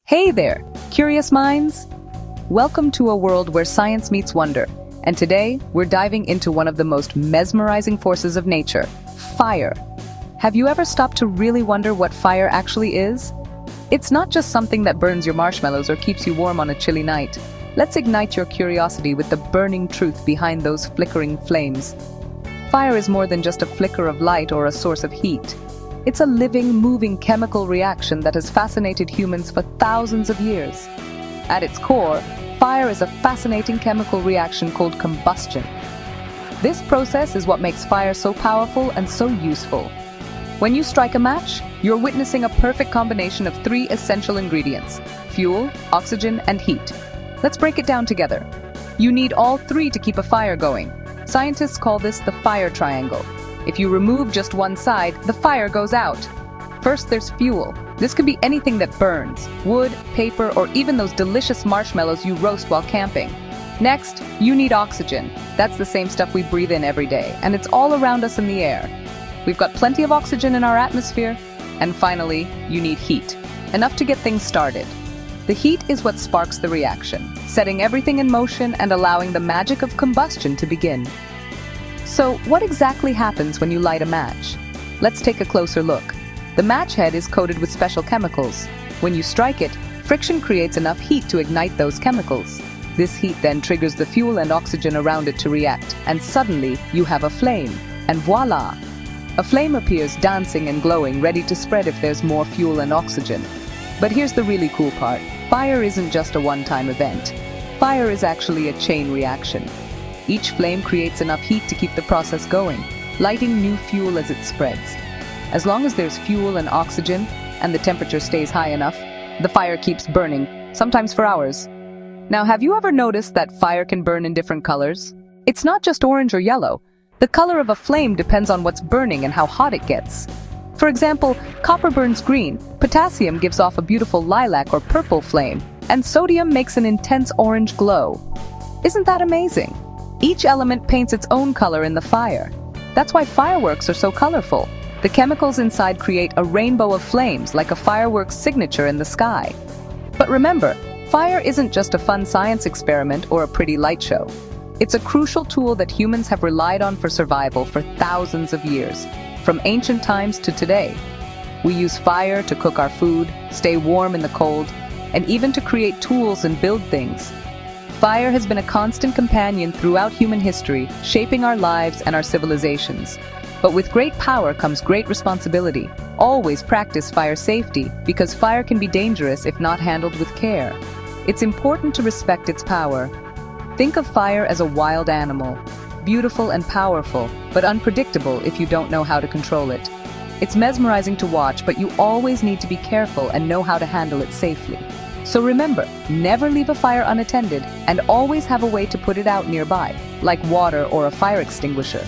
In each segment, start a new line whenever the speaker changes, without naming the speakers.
Hey there, curious minds! Welcome to a world where science meets wonder, and today we're diving into one of the most mesmerizing forces of nature, fire. Have you ever stopped to really wonder what fire actually is? It's not just something that burns your marshmallows or keeps you warm on a chilly night. Let's ignite your curiosity with the burning truth behind those flickering flames. Fire is more than just a flicker of light or a source of heat. It's a living, moving chemical reaction that has fascinated humans for thousands of years. At its core, fire is a fascinating chemical reaction called combustion. This process is what makes fire so powerful and so useful. When you strike a match, you're witnessing a perfect combination of three essential ingredients: fuel, oxygen, and heat. Let's break it down together. You need all three to keep a fire going. Scientists call this the fire triangle. If you remove just one side, the fire goes out. First, there's fuel. This could be anything that burns: wood, paper, or even those delicious marshmallows you roast while camping. Next, you need oxygen. That's the same stuff we breathe in every day, and it's all around us in the air. We've got plenty of oxygen in our atmosphere. And finally, you need heat, enough to get things started. The heat is what sparks the reaction, setting everything in motion and allowing the magic of combustion to begin. So, what exactly happens when you light a match? Let's take a closer look. The match head is coated with special chemicals. When you strike it, friction creates enough heat to ignite those chemicals. This heat then triggers the fuel and oxygen around it to react, and suddenly you have a flame. And voila! A flame appears dancing and glowing, ready to spread if there's more fuel and oxygen. But here's the really cool part. Fire isn't just a one-time event. Fire is actually a chain reaction. Each flame creates enough heat to keep the process going, lighting new fuel as it spreads. As long as there's fuel and oxygen, and the temperature stays high enough, the fire keeps burning, sometimes for hours. Now, have you ever noticed that fire can burn in different colors? It's not just orange or yellow. The color of a flame depends on what's burning and how hot it gets. For example, copper burns green, potassium gives off a beautiful lilac or purple flame, and sodium makes an intense orange glow. Isn't that amazing? Each element paints its own color in the fire. That's why fireworks are so colorful. The chemicals inside create a rainbow of flames, like a fireworks signature in the sky. But remember, fire isn't just a fun science experiment or a pretty light show. It's a crucial tool that humans have relied on for survival for thousands of years, from ancient times to today. We use fire to cook our food, stay warm in the cold, and even to create tools and build things. Fire has been a constant companion throughout human history, shaping our lives and our civilizations. But with great power comes great responsibility. Always practice fire safety, because fire can be dangerous if not handled with care. It's important to respect its power. Think of fire as a wild animal, beautiful and powerful, but unpredictable if you don't know how to control it. It's mesmerizing to watch, but you always need to be careful and know how to handle it safely. So remember, never leave a fire unattended, and always have a way to put it out nearby, like water or a fire extinguisher.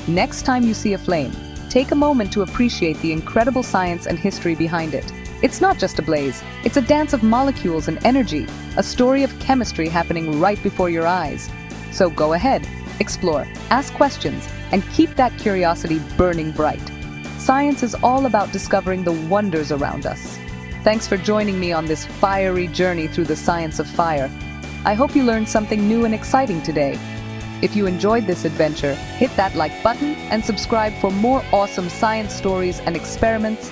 Next time you see a flame, take a moment to appreciate the incredible science and history behind it. It's not just a blaze, it's a dance of molecules and energy, a story of chemistry happening right before your eyes. So go ahead, explore, ask questions, and keep that curiosity burning bright. Science is all about discovering the wonders around us. Thanks for joining me on this fiery journey through the science of fire. I hope you learned something new and exciting today. If you enjoyed this adventure, hit that like button and subscribe for more awesome science stories and experiments